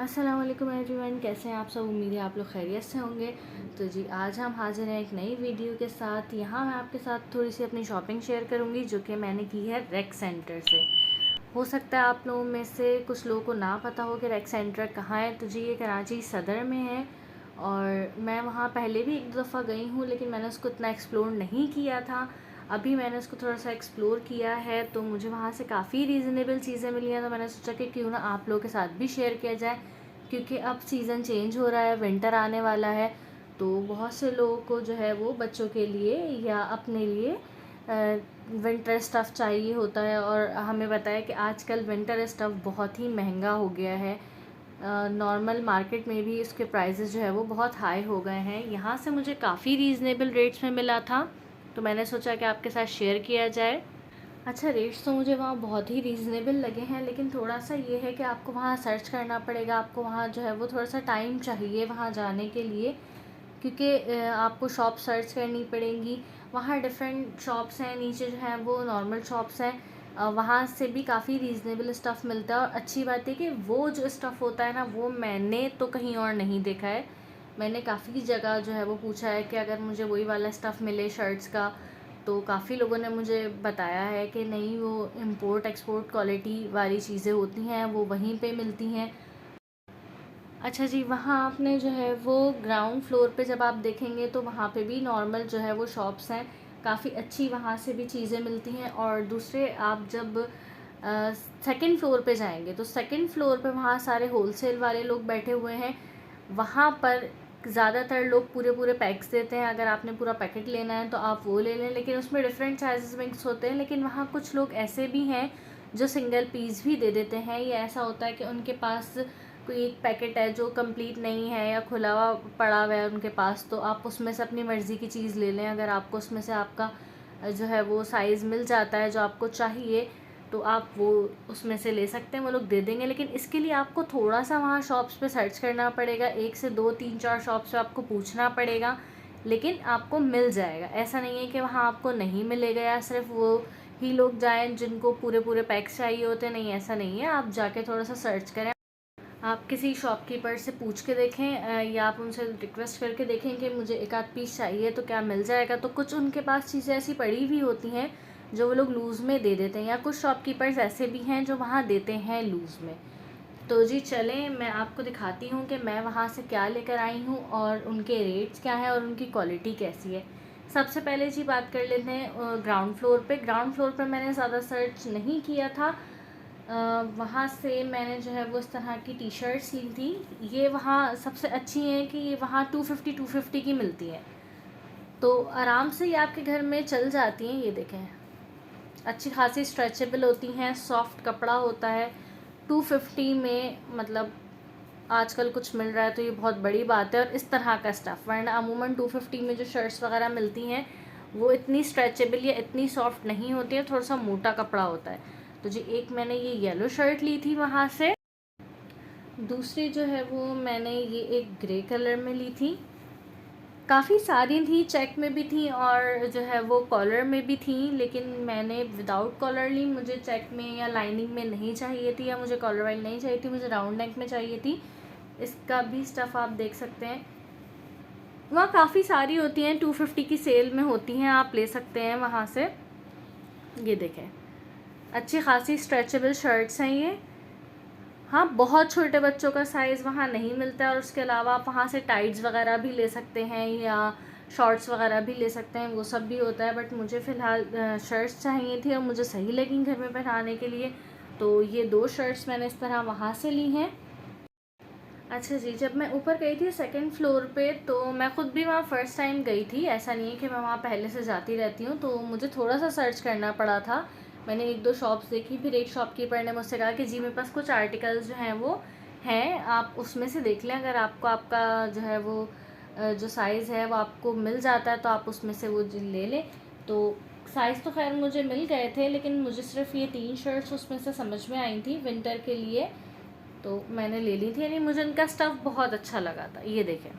अस्सलाम वालेकुम एवरीवन, कैसे हैं आप सब। उम्मीद है आप लोग खैरियत से होंगे। तो जी आज हम हाजिर हैं एक नई वीडियो के साथ। यहाँ मैं आपके साथ थोड़ी सी अपनी शॉपिंग शेयर करूँगी जो कि मैंने की है रेक सेंटर से। हो सकता है आप लोगों में से कुछ लोगों को ना पता हो कि रेक सेंटर कहाँ है। तो जी ये कराची सदर में है और मैं वहाँ पहले भी एक दफ़ा गई हूँ, लेकिन मैंने उसको इतना एक्सप्लोर नहीं किया था। अभी मैंने उसको थोड़ा सा एक्सप्लोर किया है तो मुझे वहाँ से काफ़ी रीज़नेबल चीज़ें मिली हैं। तो मैंने सोचा कि क्यों ना आप लोगों के साथ भी शेयर किया जाए, क्योंकि अब सीज़न चेंज हो रहा है, विंटर आने वाला है। तो बहुत से लोगों को जो है वो बच्चों के लिए या अपने लिए विंटर स्टफ़ चाहिए होता है। और हमें पता है कि आजकल विंटर स्टफ़ बहुत ही महंगा हो गया है। नॉर्मल मार्केट में भी उसके प्राइसेस जो है वो बहुत हाई हो गए हैं। यहाँ से मुझे काफ़ी रीज़नेबल रेट्स में मिला था, तो मैंने सोचा कि आपके साथ शेयर किया जाए। अच्छा, रेट्स तो मुझे वहाँ बहुत ही रीज़नेबल लगे हैं, लेकिन थोड़ा-सा ये है कि आपको वहाँ सर्च करना पड़ेगा। आपको वहाँ जो है वो थोड़ा-सा टाइम चाहिए वहाँ जाने के लिए, क्योंकि आपको शॉप सर्च करनी पड़ेंगी। वहाँ डिफ़रेंट शॉप्स हैं, नीचे जो हैं वो नॉर्मल शॉप्स हैं। वहाँ से भी काफ़ी रीज़नेबल स्टफ़ मिलता है और अच्छी बात है कि वो जो स्टफ़ होता है ना, वो मैंने तो कहीं और नहीं देखा है। मैंने काफ़ी जगह जो है वो पूछा है कि अगर मुझे वही वाला स्टफ़ मिले शर्ट्स का, तो काफ़ी लोगों ने मुझे बताया है कि नहीं, वो इम्पोर्ट एक्सपोर्ट क्वालिटी वाली चीज़ें होती हैं, वो वहीं पे मिलती हैं। अच्छा जी, वहाँ आपने जो है वो ग्राउंड फ्लोर पे जब आप देखेंगे तो वहाँ पे भी नॉर्मल जो है वो शॉप्स हैं, काफ़ी अच्छी वहाँ से भी चीज़ें मिलती हैं। और दूसरे आप जब सेकंड फ्लोर पे जाएंगे तो सेकंड फ्लोर पे वहाँ सारे होलसेल वाले लोग बैठे हुए हैं। वहाँ पर ज़्यादातर लोग पूरे पूरे पैक्स देते हैं। अगर आपने पूरा पैकेट लेना है तो आप वो ले लें, लेकिन उसमें डिफरेंट साइजेस मिक्स होते हैं। लेकिन वहाँ कुछ लोग ऐसे भी हैं जो सिंगल पीस भी दे देते हैं। ये ऐसा होता है कि उनके पास कोई एक पैकेट है जो कंप्लीट नहीं है या खुला हुआ पड़ा हुआ है उनके पास, तो आप उसमें से अपनी मर्ज़ी की चीज़ ले लें। अगर आपको उसमें से आपका जो है वो साइज़ मिल जाता है जो आपको चाहिए, तो आप वो उसमें से ले सकते हैं, वो लोग दे देंगे। लेकिन इसके लिए आपको थोड़ा सा वहाँ शॉप्स पे सर्च करना पड़ेगा, 1 से 2 3 4 शॉप्स पे आपको पूछना पड़ेगा, लेकिन आपको मिल जाएगा। ऐसा नहीं है कि वहाँ आपको नहीं मिलेगा या सिर्फ वो ही लोग जाएं जिनको पूरे पूरे पैक्स चाहिए होते हैं। नहीं, ऐसा नहीं है। आप जाके थोड़ा सा सर्च करें, आप किसी शॉपकीपर से पूछ के देखें या आप उनसे रिक्वेस्ट करके देखें कि मुझे एक आध पीस चाहिए तो क्या मिल जाएगा। तो कुछ उनके पास चीज़ें ऐसी पड़ी भी होती हैं जो वो लोग लूज़ में दे देते हैं, या कुछ शॉपकीपर्स ऐसे भी हैं जो वहाँ देते हैं लूज़ में। तो जी चलें, मैं आपको दिखाती हूँ कि मैं वहाँ से क्या लेकर आई हूँ और उनके रेट्स क्या हैं और उनकी क्वालिटी कैसी है। सबसे पहले जी बात कर लेते हैं ग्राउंड फ्लोर पे। ग्राउंड फ्लोर पे मैंने ज़्यादा सर्च नहीं किया था। वहाँ से मैंने जो है वो इस तरह की टी शर्ट्स ली थी। ये वहाँ सबसे अच्छी हैं कि ये वहाँ 250 की मिलती है, तो आराम से ये आपके घर में चल जाती हैं। ये देखें, अच्छी खासी स्ट्रेचेबल होती हैं, सॉफ्ट कपड़ा होता है। 250 में मतलब आजकल कुछ मिल रहा है तो ये बहुत बड़ी बात है। और इस तरह का स्टफ़, वरना अमूमन 250 में जो शर्ट्स वगैरह मिलती हैं वो इतनी स्ट्रेचेबल या इतनी सॉफ्ट नहीं होती है, थोड़ा सा मोटा कपड़ा होता है। तो जी एक मैंने ये येलो शर्ट ली थी वहाँ से। दूसरी जो है वो मैंने ये एक ग्रे कलर में ली थी। काफ़ी सारी थी, चेक में भी थी और जो है वो कॉलर में भी थी, लेकिन मैंने विदाउट कॉलर ली। मुझे चेक में या लाइनिंग में नहीं चाहिए थी, या मुझे कॉलर वाली नहीं चाहिए थी, मुझे राउंड नेक में चाहिए थी। इसका भी स्टफ़ आप देख सकते हैं, वहाँ काफ़ी सारी होती हैं, 250 की सेल में होती हैं, आप ले सकते हैं वहाँ से। ये देखें, अच्छी खासी स्ट्रेचेबल शर्ट्स हैं ये। हाँ, बहुत छोटे बच्चों का साइज़ वहाँ नहीं मिलता है, और उसके अलावा आप वहाँ से टाइट्स वगैरह भी ले सकते हैं या शॉर्ट्स वगैरह भी ले सकते हैं, वो सब भी होता है। बट मुझे फ़िलहाल शर्ट्स चाहिए थी और मुझे सही लगी घर में पहनाने के लिए, तो ये 2 शर्ट्स मैंने इस तरह वहाँ से ली हैं। अच्छा जी, जब मैं ऊपर गई थी सेकंड फ्लोर पे, तो मैं ख़ुद भी वहाँ फ़र्स्ट टाइम गई थी। ऐसा नहीं है कि मैं वहाँ पहले से जाती रहती हूँ, तो मुझे थोड़ा सा सर्च करना पड़ा था। मैंने 1-2 शॉप्स देखी, फिर एक शॉपकीपर ने मुझसे कहा कि जी मेरे पास कुछ आर्टिकल्स जो हैं वो हैं, आप उसमें से देख लें। अगर आपको आपका जो है वो जो साइज़ है वो आपको मिल जाता है तो आप उसमें से वो ले लें। तो साइज़ तो खैर मुझे मिल गए थे, लेकिन मुझे सिर्फ ये 3 शर्ट्स उसमें से समझ में आई थी विंटर के लिए, तो मैंने ले ली थी। यानी मुझे इनका स्टफ़ बहुत अच्छा लगा था। ये देखें,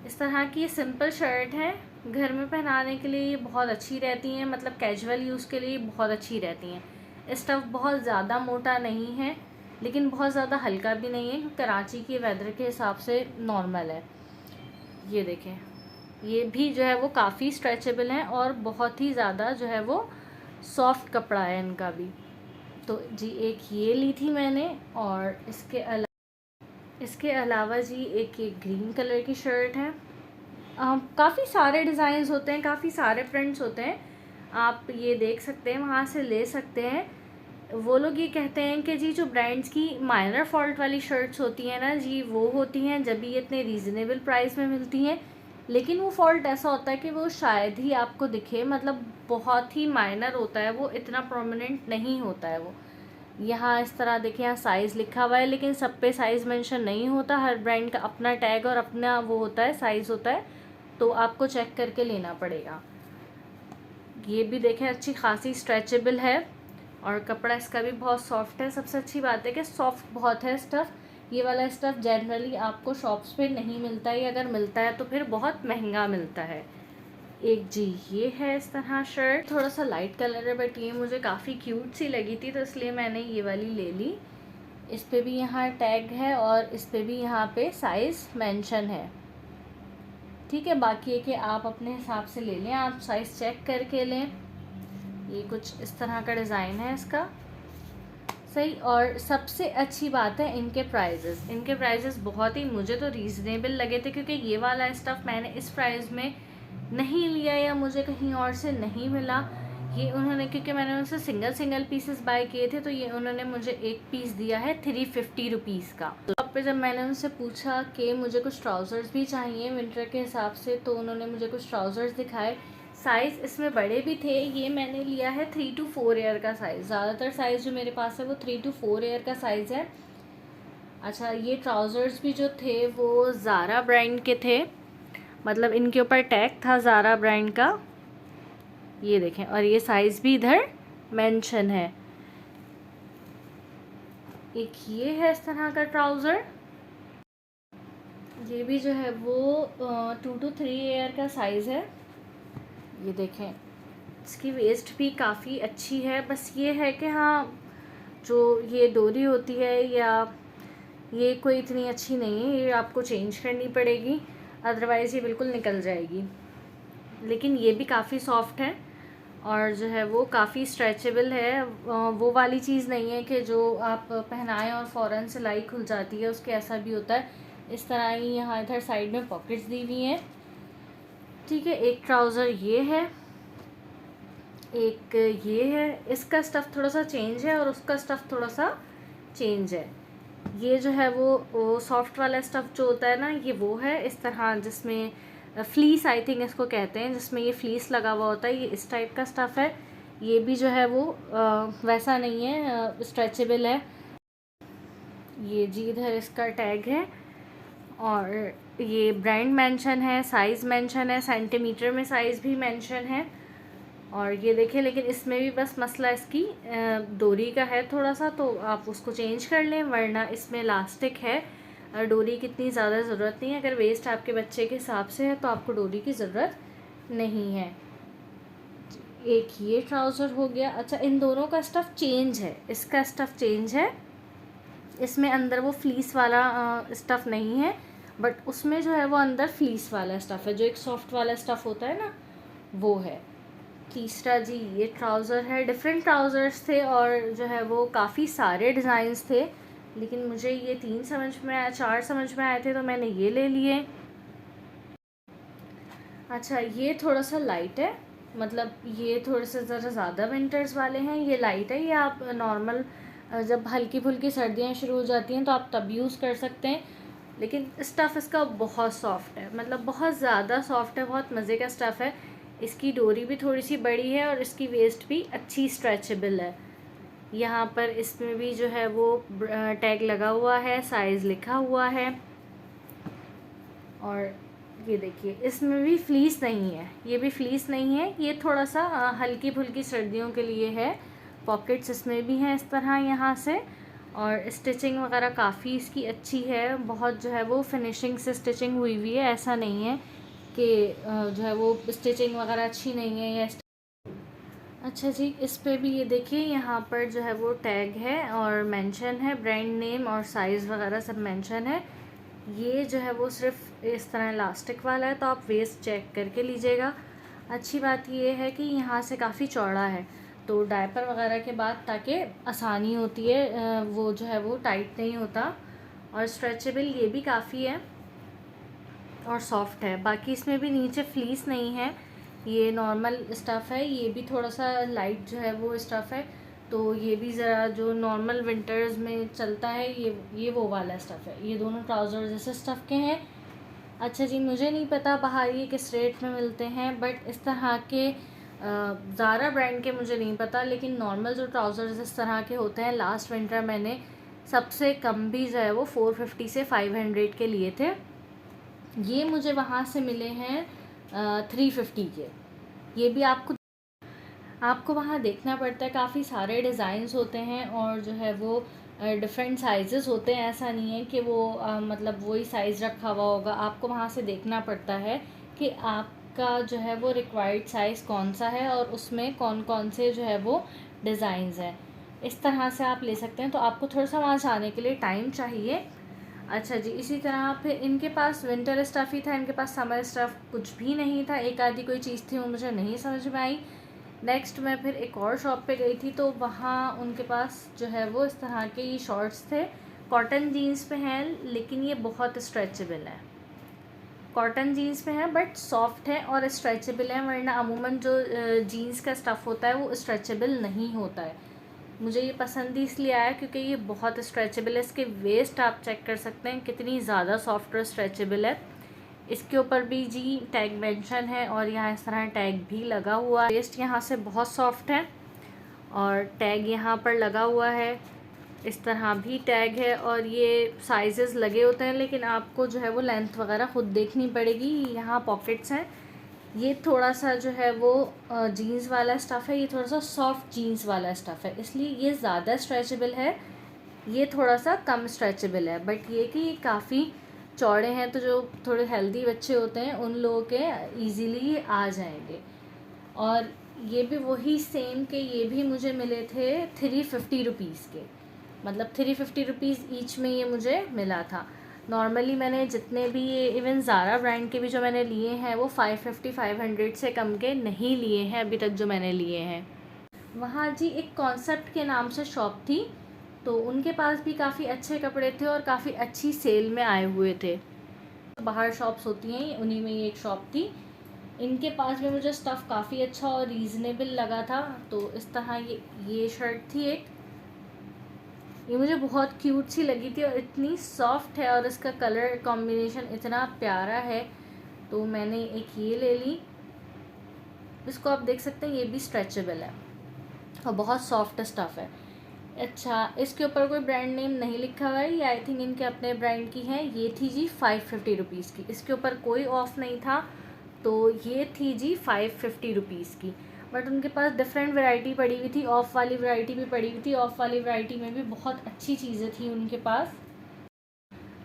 इस तरह की ये सिंपल शर्ट है, घर में पहनाने के लिए ये बहुत अच्छी रहती हैं, मतलब कैजुअल यूज़ के लिए बहुत अच्छी रहती हैं। स्टफ़ बहुत ज़्यादा मोटा नहीं है, लेकिन बहुत ज़्यादा हल्का भी नहीं है क्योंकि कराची के वेदर के हिसाब से नॉर्मल है। ये देखें, ये भी जो है वो काफ़ी स्ट्रेचेबल हैं और बहुत ही ज़्यादा जो है वो सॉफ्ट कपड़ा है इनका भी। तो जी एक ये ली थी मैंने, और इसके अलावा जी एक ये ग्रीन कलर की शर्ट है। काफ़ी सारे डिज़ाइंस होते हैं, काफ़ी सारे प्रिंट्स होते हैं, आप ये देख सकते हैं, वहाँ से ले सकते हैं। वो लोग ये कहते हैं कि जी जो ब्रांड्स की माइनर फॉल्ट वाली शर्ट्स होती हैं ना जी, वो होती हैं जब भी ये इतने रीज़नेबल प्राइस में मिलती हैं, लेकिन वो फॉल्ट ऐसा होता है कि वो शायद ही आपको दिखे, मतलब बहुत ही माइनर होता है वो, इतना प्रोमिनेंट नहीं होता है वो। यहाँ इस तरह देखिए, यहाँ साइज़ लिखा हुआ है, लेकिन सब पे साइज़ मेंशन नहीं होता, हर ब्रांड का अपना टैग और अपना वो होता है, साइज़ होता है, तो आपको चेक करके लेना पड़ेगा। ये भी देखें अच्छी खासी स्ट्रेचेबल है और कपड़ा इसका भी बहुत सॉफ्ट है। सबसे अच्छी बात है कि सॉफ्ट बहुत है स्टफ़। ये वाला स्टफ़ जनरली आपको शॉप्स पे नहीं मिलता है, अगर मिलता है तो फिर बहुत महंगा मिलता है। एक जी ये है इस तरह शर्ट, थोड़ा सा लाइट कलर है बट ये मुझे काफ़ी क्यूट सी लगी थी, तो इसलिए मैंने ये वाली ले ली। इस पे भी यहाँ टैग है और इस पे भी यहाँ पे साइज़ मेंशन है। ठीक है, बाकी है कि आप अपने हिसाब से ले लें, आप साइज़ चेक करके लें। ये कुछ इस तरह का डिज़ाइन है इसका, सही। और सबसे अच्छी बात है इनके प्राइजेस बहुत ही मुझे तो रीज़नेबल लगे थे, क्योंकि ये वाला स्टफ़ मैंने इस प्राइस में नहीं लिया या मुझे कहीं और से नहीं मिला। ये उन्होंने, क्योंकि मैंने उनसे सिंगल पीसेस बाय किए थे, तो ये उन्होंने मुझे एक पीस दिया है 350 रुपीज़ का। तो अब पे जब मैंने उनसे पूछा कि मुझे कुछ ट्राउज़र्स भी चाहिए विंटर के हिसाब से, तो उन्होंने मुझे कुछ ट्राउज़र्स दिखाए। साइज़ इसमें बड़े भी थे, ये मैंने लिया है 3 to 4 ईयर का साइज़। ज़्यादातर साइज़ जो मेरे पास है वो 3 to 4 ईयर का साइज़ है। अच्छा, ये ट्राउज़र्स भी जो थे वो ज़ारा ब्रांड के थे, मतलब इनके ऊपर टैग था ज़ारा ब्रांड का, ये देखें, और ये साइज़ भी इधर मेंशन है। एक ये है इस तरह का ट्राउज़र, ये भी जो है वो 2 to 3 ईयर का साइज़ है। ये देखें, इसकी वेस्ट भी काफ़ी अच्छी है, बस ये है कि हाँ जो ये डोरी होती है या ये कोई इतनी अच्छी नहीं है, ये आपको चेंज करनी पड़ेगी, अदरवाइज़ ये बिल्कुल निकल जाएगी। लेकिन ये भी काफ़ी सॉफ्ट है और जो है वो काफ़ी स्ट्रेचेबल है। वो वाली चीज़ नहीं है कि जो आप पहनाएं और फ़ौरन सिलाई खुल जाती है, उसके ऐसा भी होता है। इस तरह ही यहाँ इधर साइड में पॉकेट्स दी हुई हैं। ठीक है, एक ट्राउज़र ये है, एक ये है, इसका स्टफ़ थोड़ा सा चेंज है और उसका स्टफ़ थोड़ा सा चेंज है। ये जो है वो सॉफ्ट वाला स्टफ़ जो होता है ना, ये वो है इस तरह, जिसमें फ्लीस आई थिंक इसको कहते हैं, जिसमें ये फ्लीस लगा हुआ होता है, ये इस टाइप का स्टफ़ है। ये भी जो है वो वैसा नहीं है, स्ट्रेचेबल है। ये जी इधर इसका टैग है और ये ब्रांड मेंशन है, साइज़ मेंशन है, सेंटीमीटर में साइज़ भी मेंशन है। और ये देखिए, लेकिन इसमें भी बस मसला इसकी डोरी का है थोड़ा सा, तो आप उसको चेंज कर लें, वरना इसमें इलास्टिक है, डोरी की इतनी ज़्यादा ज़रूरत नहीं है। अगर वेस्ट आपके बच्चे के हिसाब से है तो आपको डोरी की ज़रूरत नहीं है। एक ये ट्राउज़र हो गया। अच्छा, इन दोनों का स्टफ़ चेंज है, इसका स्टफ़ चेंज है, इसमें अंदर वो फ्लीस वाला स्टफ़ नहीं है, बट उसमें जो है वो अंदर फ्लीस वाला स्टफ़ है, जो एक सॉफ्ट वाला स्टफ़ होता है ना, वो है। तीसरा जी ये ट्राउज़र है, डिफरेंट ट्राउज़र्स थे और जो है वो काफ़ी सारे डिज़ाइंस थे, लेकिन मुझे ये 3 समझ में आया, 4 समझ में आए थे, तो मैंने ये ले लिए। अच्छा, ये थोड़ा सा लाइट है, मतलब ये थोड़े से ज़रा ज़्यादा विंटर्स वाले हैं। ये लाइट है, ये आप नॉर्मल जब हल्की फुल्की सर्दियाँ शुरू हो जाती हैं तो आप तब यूज़ कर सकते हैं, लेकिन स्टफ़ इसका बहुत सॉफ्ट है, मतलब बहुत ज़्यादा सॉफ्ट है, बहुत मज़े का स्टफ़ है। इसकी डोरी भी थोड़ी सी बड़ी है और इसकी वेस्ट भी अच्छी स्ट्रेचेबल है। यहाँ पर इसमें भी जो है वो टैग लगा हुआ है, साइज़ लिखा हुआ है। और ये देखिए, इसमें भी फ्लीस नहीं है, ये भी फ्लीस नहीं है, ये थोड़ा सा हल्की फुल्की सर्दियों के लिए है। पॉकेट्स इसमें भी हैं इस तरह यहाँ से, और स्टिचिंग वगैरह काफ़ी इसकी अच्छी है, बहुत जो है वो फिनिशिंग से स्टिचिंग हुई हुई है, ऐसा नहीं है कि जो है वो स्टिचिंग वगैरह अच्छी नहीं है या अच्छा जी, इस पे भी ये देखिए यहाँ पर जो है वो टैग है और मेंशन है, ब्रांड नेम और साइज़ वगैरह सब मेंशन है। ये जो है वो सिर्फ इस तरह इलास्टिक वाला है, तो आप वेस्ट चेक करके लीजिएगा। अच्छी बात ये है कि यहाँ से काफ़ी चौड़ा है, तो डायपर वगैरह के बाद ताकि आसानी होती है, वो जो है वो टाइट नहीं होता। और स्ट्रेचेबल ये भी काफ़ी है और सॉफ्ट है। बाकी इसमें भी नीचे फ्लीस नहीं है, ये नॉर्मल स्टफ़ है। ये भी थोड़ा सा लाइट जो है वो स्टफ़ है, तो ये भी ज़रा जो नॉर्मल विंटर्स में चलता है, ये वो वाला स्टफ़ है। ये दोनों ट्राउज़र जैसे स्टफ़ के हैं। अच्छा जी, मुझे नहीं पता बाहर ये किस रेट में मिलते हैं, बट इस तरह के ज़ारा ब्रांड के मुझे नहीं पता, लेकिन नॉर्मल जो ट्राउज़र्स इस तरह के होते हैं, लास्ट विंटर मैंने सबसे कम भी जो है वो 450 से 500 के लिए थे। ये मुझे वहाँ से मिले हैं 350 के। ये भी आपको वहाँ देखना पड़ता है, काफ़ी सारे डिज़ाइंस होते हैं और जो है वो डिफरेंट साइज़ेस होते हैं। ऐसा नहीं है कि वो मतलब वही साइज़ रखा हुआ होगा। आपको वहाँ से देखना पड़ता है कि आपका जो है वो रिक्वायर्ड साइज़ कौन सा है और उसमें कौन कौन से जो है वो डिज़ाइंस हैं। इस तरह से आप ले सकते हैं, तो आपको थोड़ा सा वहाँ जाने के लिए टाइम चाहिए। अच्छा जी, इसी तरह फिर इनके पास विंटर स्टफ़ ही था, इनके पास समर स्टफ़ कुछ भी नहीं था। एक आधी कोई चीज़ थी, वो मुझे नहीं समझ में आई। नेक्स्ट मैं फिर एक और शॉप पे गई थी, तो वहाँ उनके पास जो है वो इस तरह के ये शॉर्ट्स थे। कॉटन जीन्स पे हैं, लेकिन ये बहुत स्ट्रेचेबल है। कॉटन जीन्स पे हैं बट सॉफ्ट है और स्ट्रेचेबल है, वरना अमूमन जो जीन्स का स्टफ़ होता है वो स्ट्रेचेबल नहीं होता है। मुझे ये पसंद ही इसलिए आया क्योंकि ये बहुत स्ट्रेचेबल है। इसके वेस्ट आप चेक कर सकते हैं कितनी ज़्यादा सॉफ्ट और स्ट्रेचेबल है। इसके ऊपर भी जी टैग मेंशन है और यहाँ इस तरह टैग भी लगा हुआ है। वेस्ट यहाँ से बहुत सॉफ्ट है और टैग यहाँ पर लगा हुआ है। इस तरह भी टैग है और ये साइजेस लगे होते हैं, लेकिन आपको जो है वो लेंथ वगैरह ख़ुद देखनी पड़ेगी। यहाँ पॉकेट्स हैं। ये थोड़ा सा जो है वो जीन्स वाला स्टफ़ है, ये थोड़ा सा सॉफ्ट जीन्स वाला स्टफ़ है, इसलिए ये ज़्यादा स्ट्रेचेबल है, ये थोड़ा सा कम स्ट्रेचेबल है। बट ये कि ये काफ़ी चौड़े हैं, तो जो थोड़े हेल्दी बच्चे होते हैं उन लोगों के ईज़िली आ जाएंगे। और ये भी वही सेम के ये भी मुझे मिले थे 350 रुपीज़ के, मतलब 350 रुपीज़ ईच में ये मुझे मिला था। नॉर्मली मैंने जितने भी ये इवन ज़ारा ब्रांड के भी जो मैंने लिए हैं वो 550-500 से कम के नहीं लिए हैं अभी तक जो मैंने लिए हैं। वहाँ जी एक कॉन्सेप्ट के नाम से शॉप थी, तो उनके पास भी काफ़ी अच्छे कपड़े थे और काफ़ी अच्छी सेल में आए हुए थे। बाहर शॉप्स होती हैं, उन्हीं में ये एक शॉप थी। इनके पास भी मुझे स्टफ़ काफ़ी अच्छा और रीज़नेबल लगा था। तो इस तरह ये शर्ट थी एक, ये मुझे बहुत क्यूट सी लगी थी और इतनी सॉफ्ट है और इसका कलर कॉम्बिनेशन इतना प्यारा है, तो मैंने एक ये ले ली। इसको आप देख सकते हैं, ये भी स्ट्रेचेबल है और बहुत सॉफ्ट स्टफ़ है। अच्छा, इसके ऊपर कोई ब्रांड नेम नहीं लिखा हुआ है, ये आई थिंक इनके अपने ब्रांड की है। ये थी जी 550 रुपीज़ की, इसके ऊपर कोई ऑफ़ नहीं था, तो ये थी जी 550 रुपीज़ की। बट उनके पास डिफरेंट वैरायटी पड़ी हुई थी, ऑफ़ वाली वैरायटी भी पड़ी हुई थी। ऑफ़ वाली वैरायटी में भी बहुत अच्छी चीज़ें थी उनके पास।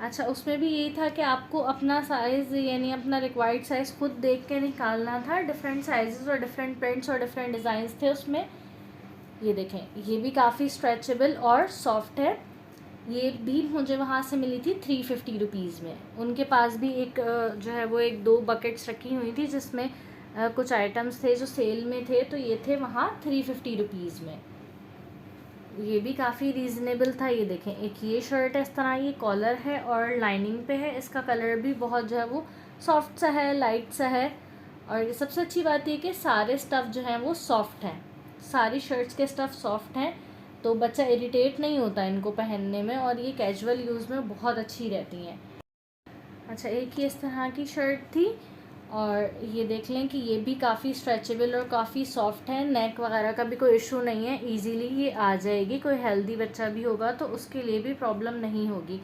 अच्छा, उसमें भी यही था कि आपको अपना साइज़ यानी अपना रिक्वायर्ड साइज़ खुद देख के निकालना था। डिफरेंट साइज़ और डिफरेंट प्रिंट्स और डिफरेंट डिज़ाइंस थे उसमें। ये देखें, ये भी काफ़ी स्ट्रेचेबल और सॉफ्ट है। ये भी मुझे वहाँ से मिली थी 350 रुपीज़ में। उनके पास भी एक जो है वो 1-2 बकेट्स रखी हुई थी जिसमें कुछ आइटम्स थे जो सेल में थे, तो ये थे वहाँ 350 रुपीज़ में। ये भी काफ़ी रीज़नेबल था। ये देखें, एक ये शर्ट है इस तरह, ये कॉलर है और लाइनिंग पे है। इसका कलर भी बहुत जो है वो सॉफ्ट सा है, लाइट सा है। और सबसे अच्छी बात ये कि सारे स्टफ़ जो हैं वो सॉफ्ट हैं, सारी शर्ट्स के स्टफ़ सॉफ्ट हैं, तो बच्चा इरिटेट नहीं होता इनको पहनने में और ये कैजुअल यूज़ में बहुत अच्छी रहती हैं। अच्छा, एक ही इस तरह की शर्ट थी और ये देख लें कि ये भी काफ़ी स्ट्रेचेबल और काफ़ी सॉफ्ट है। नेक वगैरह का भी कोई इशू नहीं है, इजीली ये आ जाएगी। कोई हेल्दी बच्चा भी होगा तो उसके लिए भी प्रॉब्लम नहीं होगी।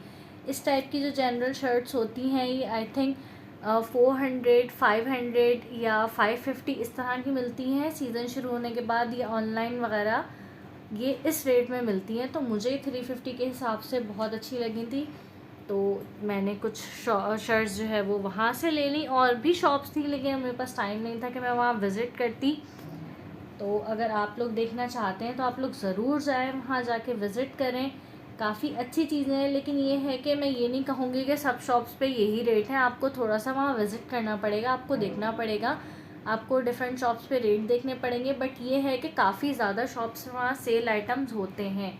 इस टाइप की जो जनरल शर्ट्स होती हैं ये आई थिंक 400, 500 या 550 इस तरह की मिलती हैं सीज़न शुरू होने के बाद, या ऑनलाइन वगैरह ये इस रेट में मिलती हैं। तो मुझे 350 के हिसाब से बहुत अच्छी लगी थी, तो मैंने कुछ शर्ट्स जो है वो वहाँ से ले ली। और भी शॉप्स थी लेकिन मेरे पास टाइम नहीं था कि मैं वहाँ विज़िट करती, तो अगर आप लोग देखना चाहते हैं तो आप लोग ज़रूर जाएँ, वहाँ जाके विज़िट करें। काफ़ी अच्छी चीज़ें हैं, लेकिन ये है कि मैं ये नहीं कहूँगी कि सब शॉप्स पे यही रेट है। आपको थोड़ा-सा वहाँ विज़िट करना पड़ेगा, आपको देखना पड़ेगा, आपको डिफ़रेंट शॉप्स पे रेट देखने पड़ेंगे। बट ये है कि काफ़ी ज़्यादा शॉप्स वहाँ सेल आइटम्स होते हैं।